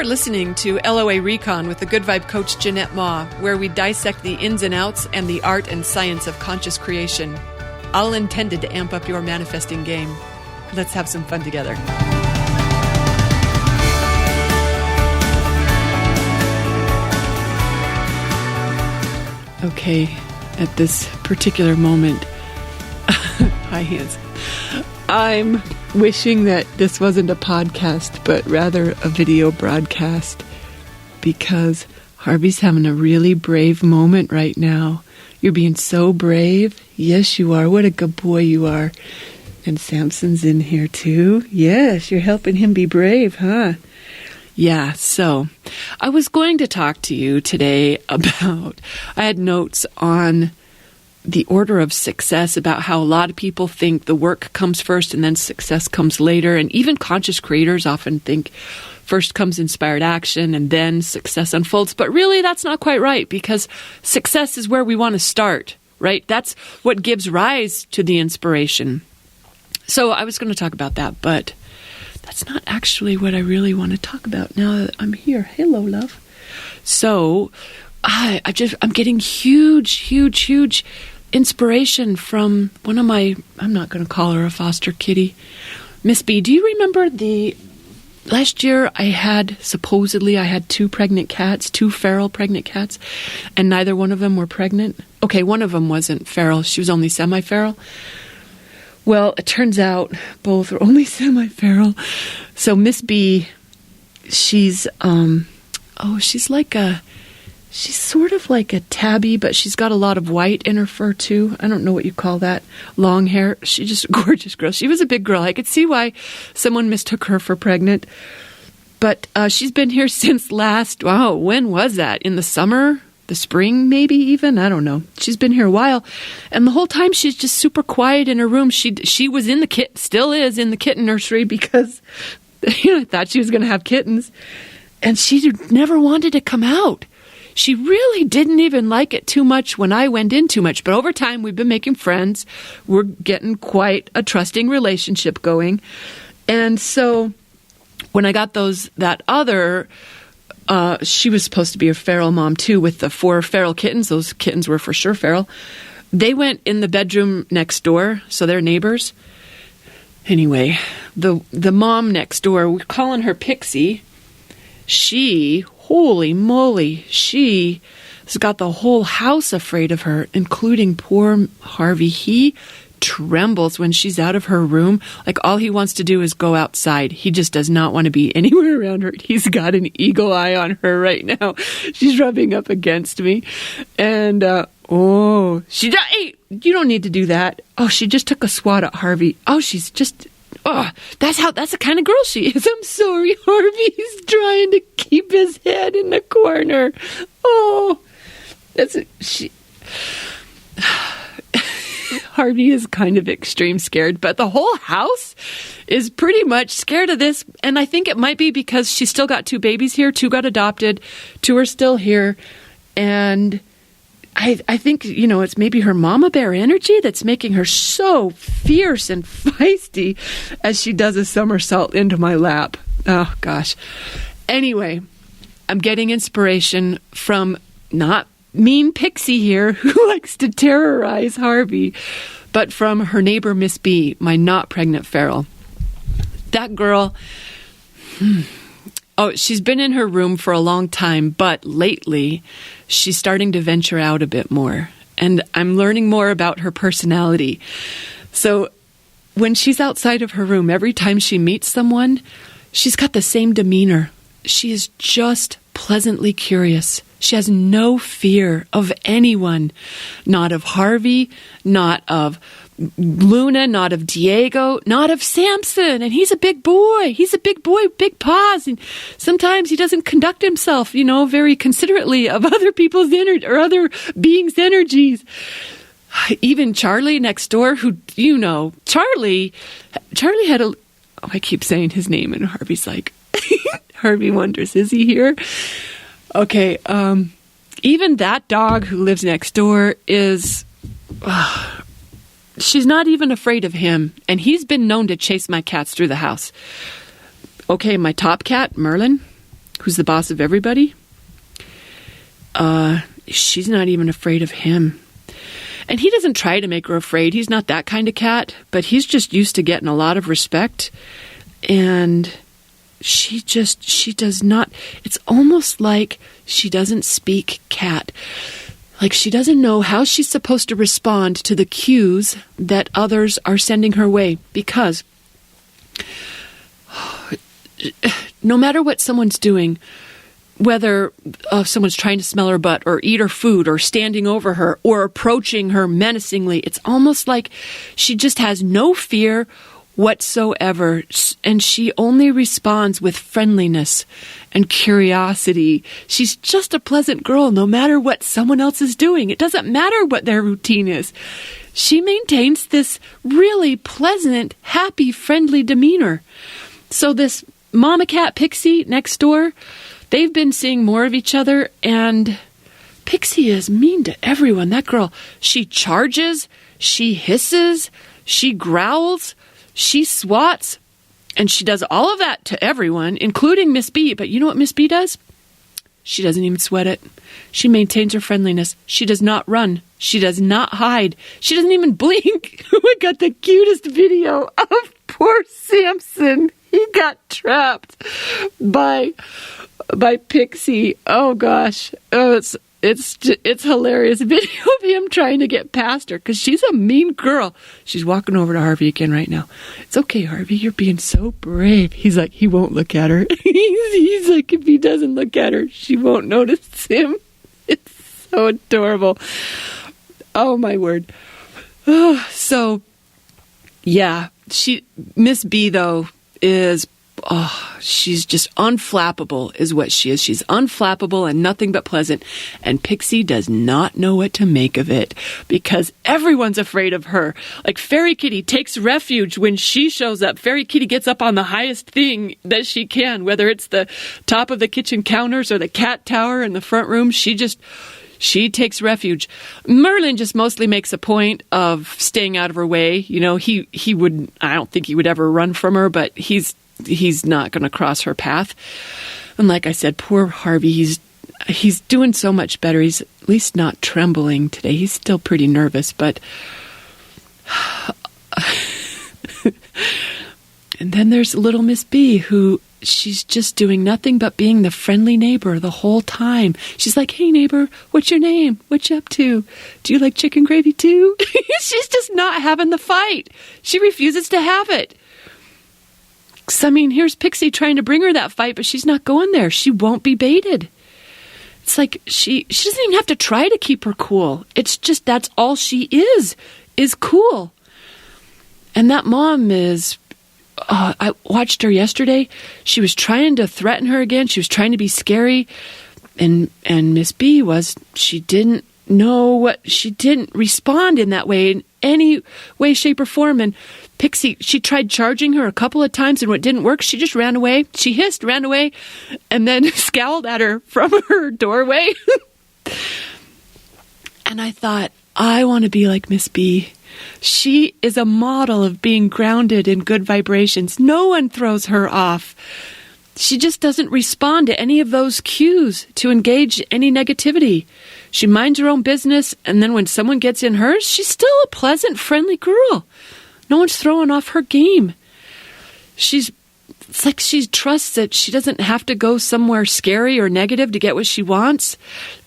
are listening to LOA Recon with the Good Vibe Coach Jeanette Ma, where we dissect the ins and outs and the art and science of conscious creation, all intended to amp up your manifesting game. Let's have some fun together. Okay, at this particular moment, hi hands, I'm wishing that this wasn't a podcast, but rather a video broadcast, because Harvey's having a really brave moment right now. You're being so brave. Yes, you are. What a good boy you are. And Samson's in here too. Yes, you're helping him be brave, huh? Yeah, so I was going to talk to you today about, I had notes on the order of success, about how a lot of people think the work comes first and then success comes later. And even conscious creators often think first comes inspired action and then success unfolds. But really, that's not quite right, because success is where we want to start, right? That's what gives rise to the inspiration. So I was going to talk about that, but that's not actually what I really want to talk about now that I'm here. Hello, love. So I'm getting huge inspiration from one of my, I'm not going to call her a foster kitty, Miss B. Do you remember last year I had two pregnant cats, two feral pregnant cats, and neither one of them were pregnant? Okay, one of them wasn't feral. She was only semi-feral. Well, it turns out both are only semi-feral. So Miss B, she's sort of like a tabby, but she's got a lot of white in her fur too. I don't know what you call that. Long hair. She's just a gorgeous girl. She was a big girl. I could see why someone mistook her for pregnant. But she's been here since when was that? In the summer? The spring, maybe even? I don't know. She's been here a while. And the whole time she's just super quiet in her room. She was still is in the kitten nursery, because I thought she was going to have kittens. And she never wanted to come out. She really didn't even like it too much when I went in too much. But over time, we've been making friends. We're getting quite a trusting relationship going. And so when I got that other... she was supposed to be a feral mom too, with the 4 feral kittens. Those kittens were for sure feral. They went in the bedroom next door, so they're neighbors. Anyway, the mom next door, we're calling her Pixie. Holy moly, she has got the whole house afraid of her, including poor Harvey. He trembles when she's out of her room. Like, all he wants to do is go outside. He just does not want to be anywhere around her. He's got an eagle eye on her right now. She's rubbing up against me. And, hey, you don't need to do that. Oh, she just took a swat at Harvey. Oh, that's the kind of girl she is. I'm sorry, Harvey's trying to keep his head in the corner. Oh, Harvey is kind of extreme scared, but the whole house is pretty much scared of this. And I think it might be because she's still got 2 babies here. 2 got adopted. 2 are still here. And I think, it's maybe her mama bear energy that's making her so fierce and feisty as she does a somersault into my lap. Oh, gosh. Anyway, I'm getting inspiration from not mean Pixie here, who likes to terrorize Harvey, but from her neighbor, Miss B, my not pregnant feral. That girl, she's been in her room for a long time, but lately she's starting to venture out a bit more, and I'm learning more about her personality. So when she's outside of her room, every time she meets someone, she's got the same demeanor. She is just pleasantly curious. She has no fear of anyone, not of Harvey, not of Luna, not of Diego, not of Samson. And he's a big boy. Big paws. And sometimes he doesn't conduct himself, very considerately of other people's energy or other beings' energies. Even Charlie next door, who, Charlie had I keep saying his name, and Harvey's like, Harvey wonders, is he here? Okay, even that dog who lives next door is... she's not even afraid of him, and he's been known to chase my cats through the house. Okay, my top cat, Merlin, who's the boss of everybody, she's not even afraid of him. And he doesn't try to make her afraid. He's not that kind of cat, but he's just used to getting a lot of respect. And she does not, it's almost like she doesn't speak cat. Like she doesn't know how she's supposed to respond to the cues that others are sending her way. Because no matter what someone's doing, whether someone's trying to smell her butt or eat her food or standing over her or approaching her menacingly, it's almost like she just has no fear whatsoever, and she only responds with friendliness and curiosity. She's just a pleasant girl no matter what someone else is doing. It doesn't matter what their routine is. She maintains this really pleasant, happy, friendly demeanor. So this mama cat Pixie next door, they've been seeing more of each other, and Pixie is mean to everyone. That girl, she charges, she hisses, she growls, she swats, and she does all of that to everyone, including Miss B. But you know what Miss B does? She doesn't even sweat it. She maintains her friendliness. She does not run. She does not hide. She doesn't even blink. We got the cutest video of poor Samson. He got trapped by Pixie. Oh gosh. Oh, it's hilarious video of him trying to get past her because she's a mean girl. She's walking over to Harvey again right now. It's okay, Harvey. You're being so brave. He's like, he won't look at her. he's like, if he doesn't look at her, she won't notice him. It's so adorable. Oh my word. Oh, so yeah, Miss B though is, she's just unflappable is what she is. She's unflappable and nothing but pleasant. And Pixie does not know what to make of it because everyone's afraid of her. Like Fairy Kitty takes refuge when she shows up. Fairy Kitty gets up on the highest thing that she can, whether it's the top of the kitchen counters or the cat tower in the front room. She takes refuge. Merlin just mostly makes a point of staying out of her way. You know, he would, I don't think he would ever run from her, but he's not going to cross her path. And like I said, poor Harvey, he's doing so much better. He's at least not trembling today. He's still pretty nervous, but and then there's little Miss B, who she's just doing nothing but being the friendly neighbor the whole time. She's like, hey neighbor, what's your name? What you up to? Do you like chicken gravy too? She's just not having the fight. She refuses to have it. I mean, here's Pixie trying to bring her that fight, but she's not going there. She won't be baited. It's like she doesn't even have to try to keep her cool. It's just that's all she is cool. And that mom is, I watched her yesterday. She was trying to threaten her again. She was trying to be scary. And Miss B she didn't respond in that way, in any way, shape, or form. And Pixie, she tried charging her a couple of times, and when it didn't work, she just ran away. She hissed, ran away, and then scowled at her from her doorway. And I thought, I want to be like Miss B. She is a model of being grounded in good vibrations. No one throws her off. She just doesn't respond to any of those cues to engage any negativity. She minds her own business, and then when someone gets in hers, she's still a pleasant, friendly girl. No one's throwing off her game. It's like she trusts that she doesn't have to go somewhere scary or negative to get what she wants.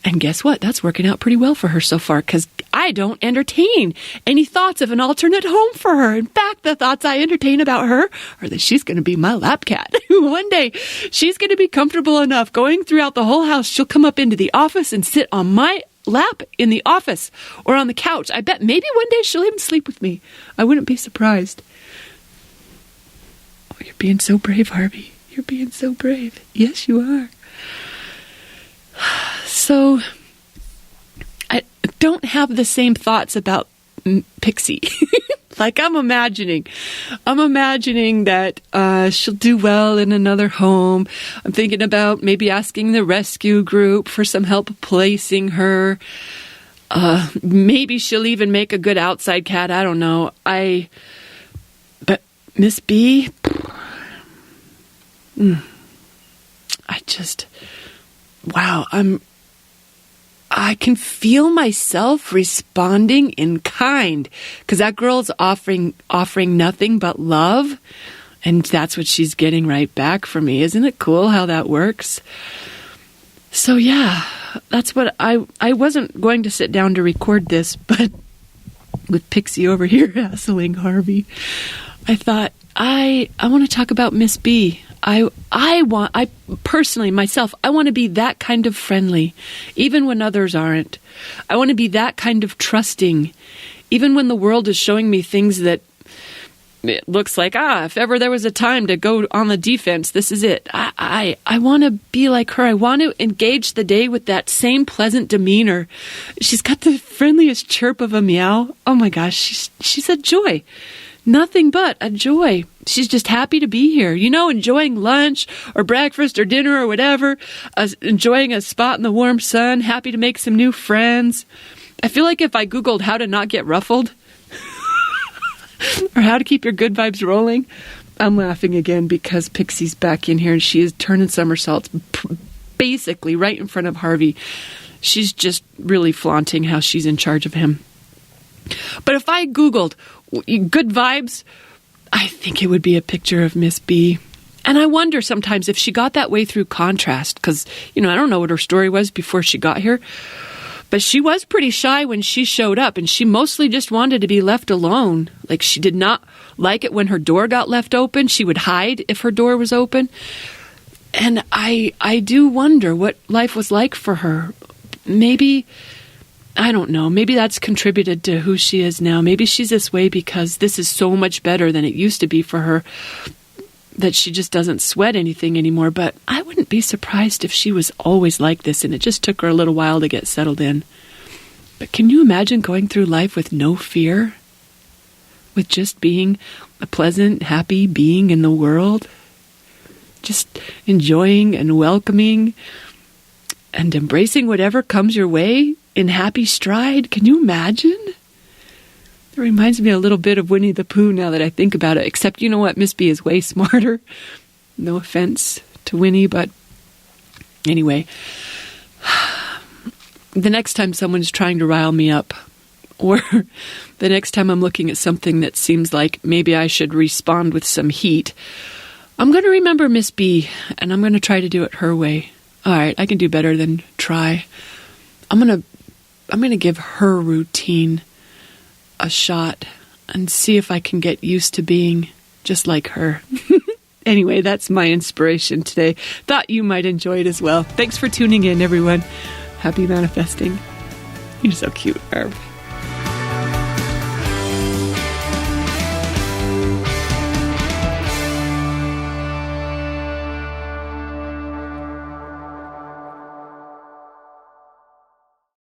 And guess what? That's working out pretty well for her so far, because I don't entertain any thoughts of an alternate home for her. In fact, the thoughts I entertain about her are that she's going to be my lap cat. One day, she's going to be comfortable enough going throughout the whole house. She'll come up into the office and sit on my lap in the office or on the couch. I bet maybe one day she'll even sleep with me. I wouldn't be surprised. Oh, you're being so brave, Harvey. You're being so brave. Yes, you are. So, I don't have the same thoughts about Pixie. Like I'm imagining that she'll do well in another home. I'm thinking about maybe asking the rescue group for some help placing her. Maybe she'll even make a good outside cat. I don't know. But Miss B, wow, I can feel myself responding in kind, because that girl's offering nothing but love, and that's what she's getting right back from me. Isn't it cool how that works? So yeah, that's what I wasn't going to sit down to record this, but with Pixie over here hassling Harvey, I thought I want to talk about Miss B. I personally, myself, I want to be that kind of friendly, even when others aren't. I want to be that kind of trusting, even when the world is showing me things that it looks like, if ever there was a time to go on the defense, this is it. I want to be like her. I want to engage the day with that same pleasant demeanor. She's got the friendliest chirp of a meow. Oh my gosh, she's a joy. Nothing but a joy. She's just happy to be here. Enjoying lunch or breakfast or dinner or whatever. Enjoying a spot in the warm sun. Happy to make some new friends. I feel like if I Googled how to not get ruffled or how to keep your good vibes rolling, I'm laughing again because Pixie's back in here and she is turning somersaults basically right in front of Harvey. She's just really flaunting how she's in charge of him. But if I Googled good vibes, I think it would be a picture of Miss B. And I wonder sometimes if she got that way through contrast, because, I don't know what her story was before she got here, but she was pretty shy when she showed up, and she mostly just wanted to be left alone. Like, she did not like it when her door got left open. She would hide if her door was open. And I do wonder what life was like for her. Maybe, I don't know, maybe that's contributed to who she is now. Maybe she's this way because this is so much better than it used to be for her, that she just doesn't sweat anything anymore. But I wouldn't be surprised if she was always like this and it just took her a little while to get settled in. But can you imagine going through life with no fear? With just being a pleasant, happy being in the world? Just enjoying and welcoming and embracing whatever comes your way in happy stride? Can you imagine? It reminds me a little bit of Winnie the Pooh now that I think about it, except you know what? Miss B is way smarter. No offense to Winnie, but anyway. The next time someone's trying to rile me up, or the next time I'm looking at something that seems like maybe I should respond with some heat, I'm going to remember Miss B, and I'm going to try to do it her way. All right, I can do better than try. I'm going to give her routine a shot and see if I can get used to being just like her. Anyway, that's my inspiration today. Thought you might enjoy it as well. Thanks for tuning in, everyone. Happy manifesting. You're so cute, Arv.